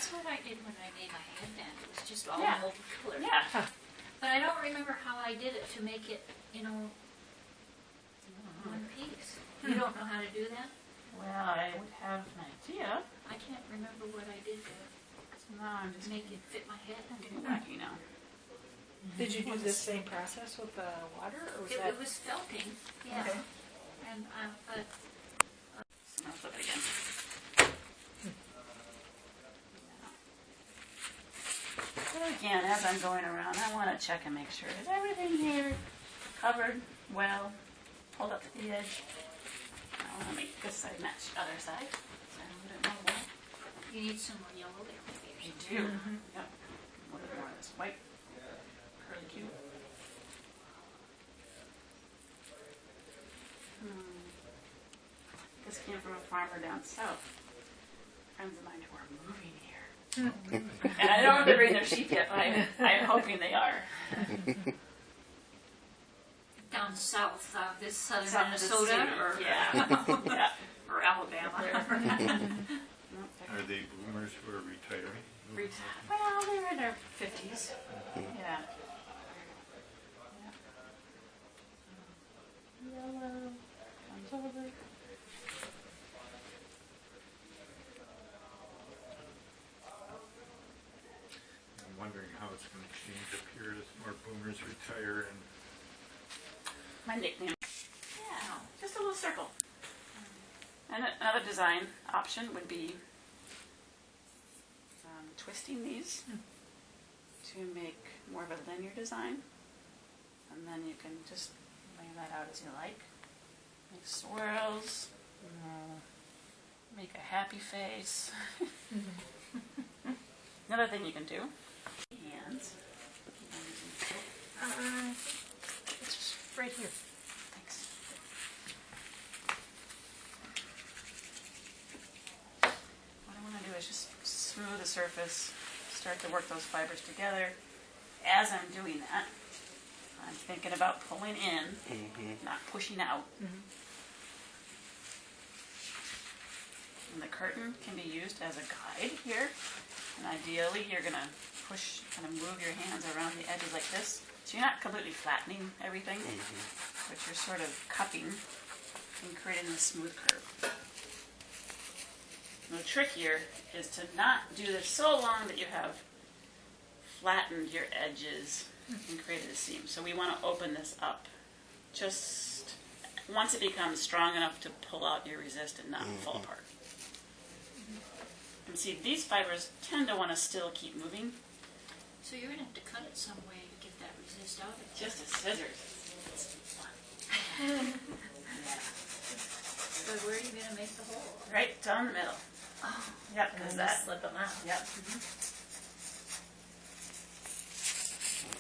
That's what I did when I made my headband. It was just all multicolored. Yeah. But I don't remember how I did it to make it, you know, one piece. You don't know how to do that? Well, I would have an idea. I can't remember what I did to No, I'm just make it fit my head. I'm getting wacky now. Did you do the same process with the water, or was It was felting, yeah. Okay. And but So I'll flip it again. So again, as I'm going around, I want to check and make sure is everything here covered well, hold up to the edge. I want to make this side match the other side. So a little bit more white. you need some more yellow there. You do. Yep. A little bit more of this white curly Q. This came from a farmer down south. Friends of mine who are moving here. And I don't know if they're bringing their sheep yet, but I'm hoping they are. Down south, this southern South Minnesota Mississippi. or Yeah. or Alabama. Are they boomers who are retiring? Well, they're in their 50s. Yeah. Yellow comes over. I'm wondering how it's going to change up here as more boomers retire and My nickname. Yeah, just a little circle. And another design option would be twisting these to make more of a linear design. And then you can just lay that out as you like. Make swirls, make a happy face. Another thing you can do, hands. It's right here. Thanks. What I want to do is just smooth the surface, start to work those fibers together. As I'm doing that, I'm thinking about pulling in, not pushing out. And the curtain can be used as a guide here. And ideally, you're going to push, kind of move your hands around the edges like this. So you're not completely flattening everything, but you're sort of cupping and creating a smooth curve. And the trick here is to not do this so long that you have flattened your edges and created a seam. So we want to open this up just once it becomes strong enough to pull out your resist and not fall apart. And see, these fibers tend to want to still keep moving. So you're gonna have to cut it some way to get that resist out of it. Just as scissors. So where are you gonna make the hole? Right down the middle. Oh, Yep, because that. slip them out. Yep.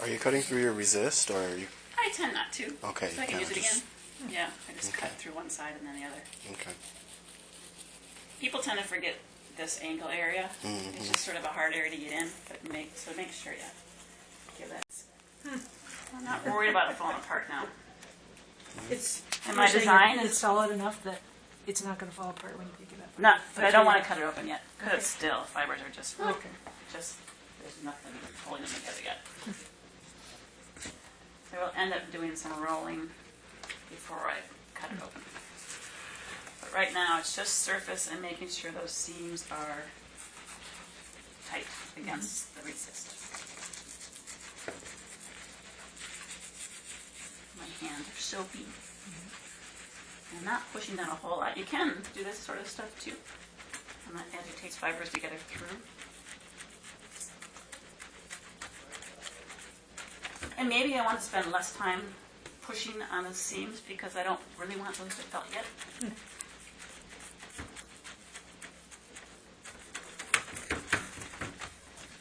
Are you cutting through your resist, or are you? I tend not to. Okay. So I can use it just- again. Yeah, I just cut through one side and then the other. Okay. People tend to forget this ankle area. It's just sort of a hard area to get in, but make sure you give that. I'm not worried about it falling apart now. It's And my design it's is solid enough that it's not going to fall apart when you pick it up. not, but I don't want to cut it open yet because it's still fibers are just there's nothing holding them together yet. So we'll end up doing some rolling before I cut it open. But right now it's just surface and making sure those seams are tight against the resist. My hands are soapy. I'm not pushing down a whole lot. You can do this sort of stuff too. And that agitates fibers together through. And maybe I want to spend less time pushing on the seams because I don't really want those to felt yet.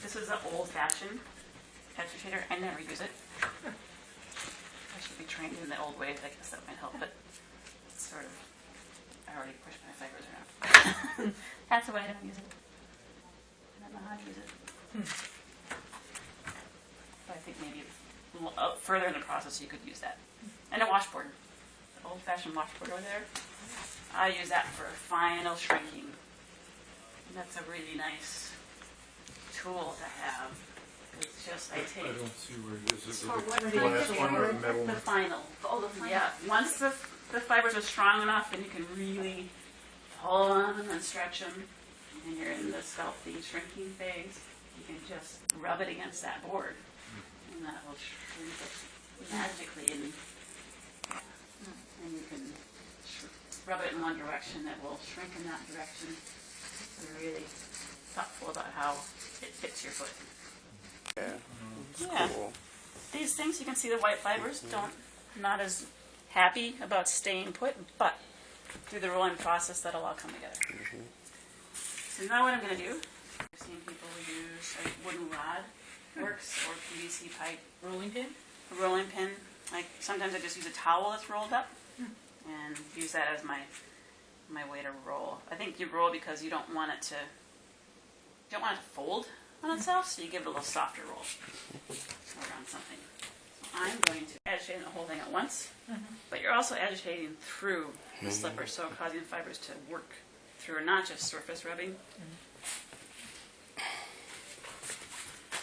This is an old-fashioned agitator. I never use it. I should be trained in the old ways. I guess that might help, but it's sort of, I already pushed my fibers around. That's why I don't use it. I don't know how to use it. But I think maybe further in the process you could use that. And a washboard. The old-fashioned washboard over there. I use that for final shrinking. And that's a really nice tool to have. It's just, I I take don't see where it is. It's It for was what the kind last of one or fabric? metal the one. final. Oh, the final. Yeah, once the fibers are strong enough, then you can really pull on them and stretch them. And you're in the stealthy shrinking phase. You can just rub it against that board, and that will shrink it magically. And you can rub it in one direction, it will shrink in that direction. You're really thoughtful about how it fits your foot. Yeah. Yeah. Cool. These things, you can see the white fibers not as happy about staying put, but through the rolling process, that'll all come together. So now what I'm going to do, I've seen people use a wooden rod works or PVC pipe. Rolling pin? A rolling pin. Like sometimes I just use a towel that's rolled up and use that as my way to roll. I think you roll because you don't want it to fold on itself, so you give it a little softer roll around something. So I'm going to agitate the whole thing at once, but you're also agitating through the slipper, so causing fibers to work through, not just surface rubbing.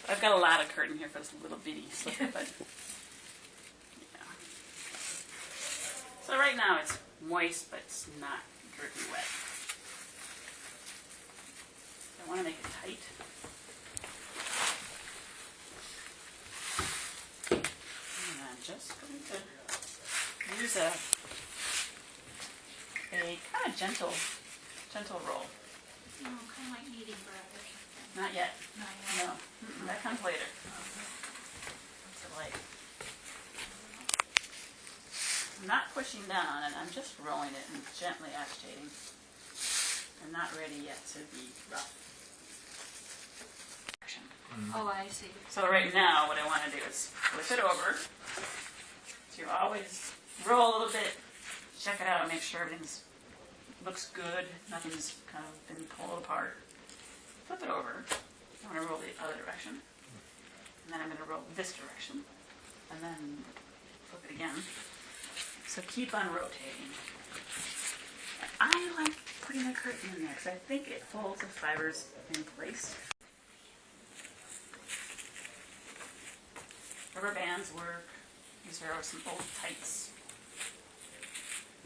I've got a lot of curtain here for this little bitty slipper, but yeah. So right now it's moist, but it's not drippy wet. I want to make it tight. And I'm just going to use a kind of gentle roll. Oh, kind of like kneading bread or something. Not yet. Not yet. No, that comes later. It's a light. I'm not pushing down on it, I'm just rolling it and gently agitating. I'm not ready yet to be rough. Oh, I see. So right now, what I want to do is flip it over. So you always roll a little bit, check it out, and make sure everything looks good, nothing's kind of been pulled apart. Flip it over. I'm going to roll the other direction. And then I'm going to roll this direction. And then flip it again. So keep on rotating. I like putting the curtain in there because I think it holds the fibers in place. Rubber bands work. These are some old tights.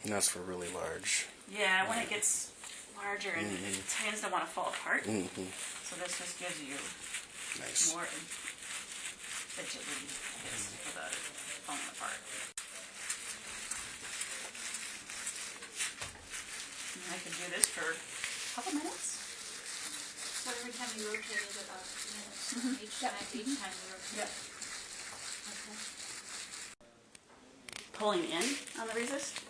And that's for really large. Yeah, when it gets larger and it tends to want to fall apart. So this just gives you Nice. more agility, I guess, without it falling apart. And I could do this for a couple minutes. So every time you rotate it about 2 minutes, each time you rotate it. Okay. Pulling in on the resist.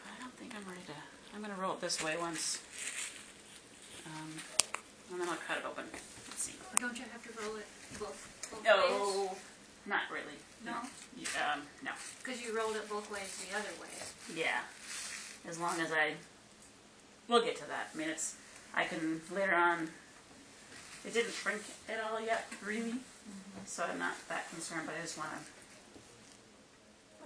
I don't think I'm ready to. I'm going to roll it this way once. And then I'll cut it open. Let's see. Don't you have to roll it both ways? No, not really. No? No. Because you rolled it both ways the other way. Yeah. As long as we'll get to that. I mean, I can later on, it didn't shrink at all yet, really. So I'm not that concerned, but I just want to,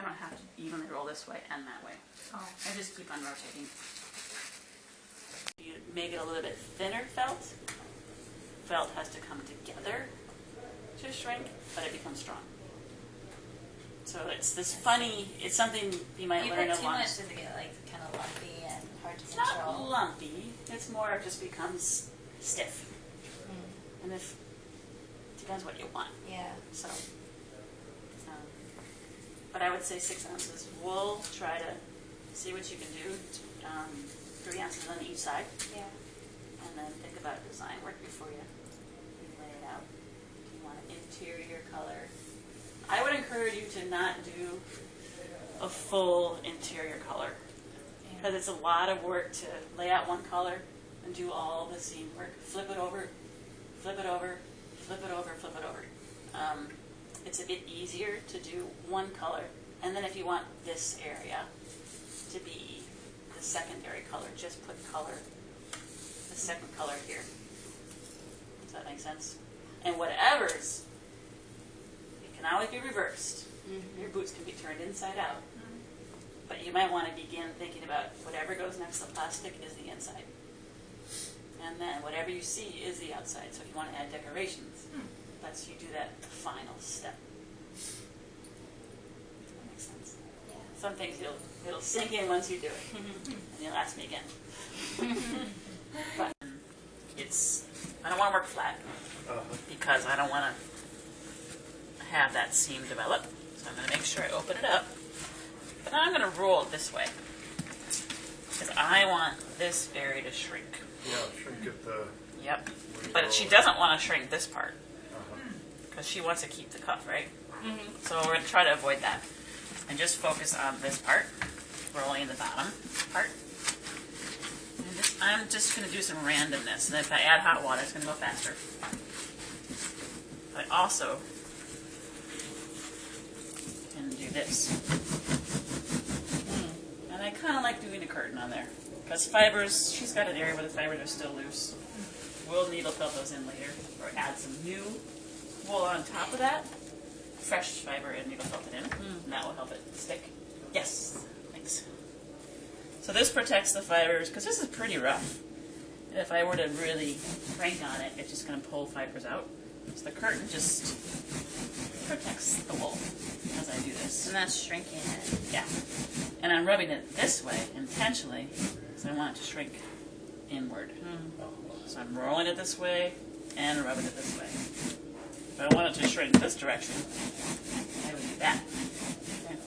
I don't have to evenly roll this way and that way. Oh. I just keep on rotating. You make it a little bit thinner felt. Felt has to come together to shrink, but it becomes strong. So it's this funny, it's something you might You learn put too along. much, does it get like kind of lumpy and hard to It's not control? lumpy. It's more it just becomes stiff. And if depends what you want. Yeah. So, but I would say 6 ounces. We'll try to see what you can do. 3 ounces on each side, Yeah. and then think about design work before you lay it out. If you want an interior color, I would encourage you to not do a full interior color because it's a lot of work to lay out one color and do all the seam work. Flip it over, flip it over, flip it over, flip it over. It's a bit easier to do one color, and then if you want this area to be the secondary color, just put the second color here. Does that make sense? And whatever's, it can always be reversed. Your boots can be turned inside out. But you might want to begin thinking about whatever goes next to the plastic is the inside. And And then whatever you see is the outside. So if you want to add decorations, that's you do that final step. That makes sense. Yeah. Some things it'll sink in once you do it, and you'll ask me again. But I don't want to work flat because I don't want to have that seam develop. So I'm going to make sure I open it up. But now I'm going to roll it this way because I want this area to shrink. Yeah, shrink it the. Yep. way But low. she doesn't want to shrink this part Uh-huh. because she wants to keep the cuff, right? So we're going to try to avoid that and just focus on this part, rolling the bottom part. And I'm just going to do some randomness. And if I add hot water, it's going to go faster. But I also can do this. And I kind of like doing a curtain on there. Because fibers, she's got an area where the fibers are still loose. We'll needle felt those in later. Or add some new wool on top of that. Fresh fiber and needle felt it in. And that will help it stick. Yes. Thanks. So this protects the fibers, because this is pretty rough. And if I were to really crank on it, it's just going to pull fibers out. So the curtain just protects the wool as I do this. And that's shrinking it. Yeah. And I'm rubbing it this way intentionally because I want it to shrink inward. So I'm rolling it this way and rubbing it this way. If I want it to shrink this direction, I would do that. Okay.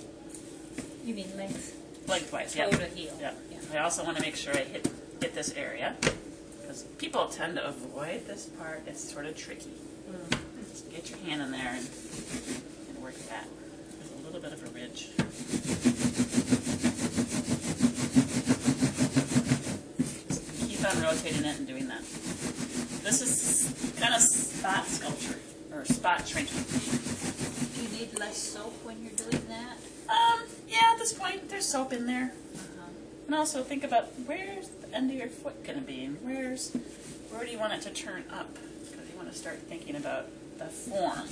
You mean legs? Lengthwise, Toe yeah. to heel. Yeah. Yeah. I also want to make sure I hit this area because people tend to avoid this part. It's sort of tricky. Just get your hand in there and work that. There's a little bit of a ridge. Just keep on rotating it and doing that. This is kind of spot sculpture or spot shrinking. Do you need less soap when you're doing that? Yeah, at this point, there's soap in there. And also think about where's the end of your foot going to be and where do you want it to turn up? Because you want to start thinking about the form.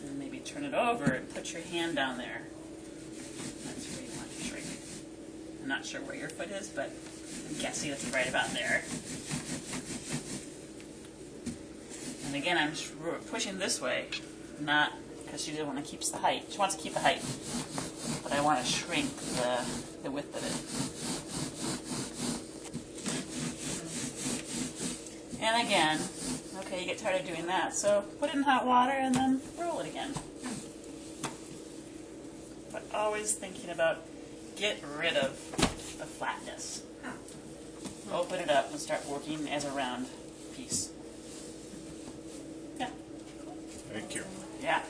And maybe turn it over and put your hand down there. That's where you want to shrink. I'm not sure where your foot is, but I'm guessing it's right about there. And again, I'm pushing this way, not because she doesn't want to keep the height. She wants to keep the height, but I want to shrink the width of it. And again, okay, you get tired of doing that, so put it in hot water and then roll it again. But always thinking about get rid of the flatness. Open it up and start working as a round piece. Yeah. Thank you. Yeah.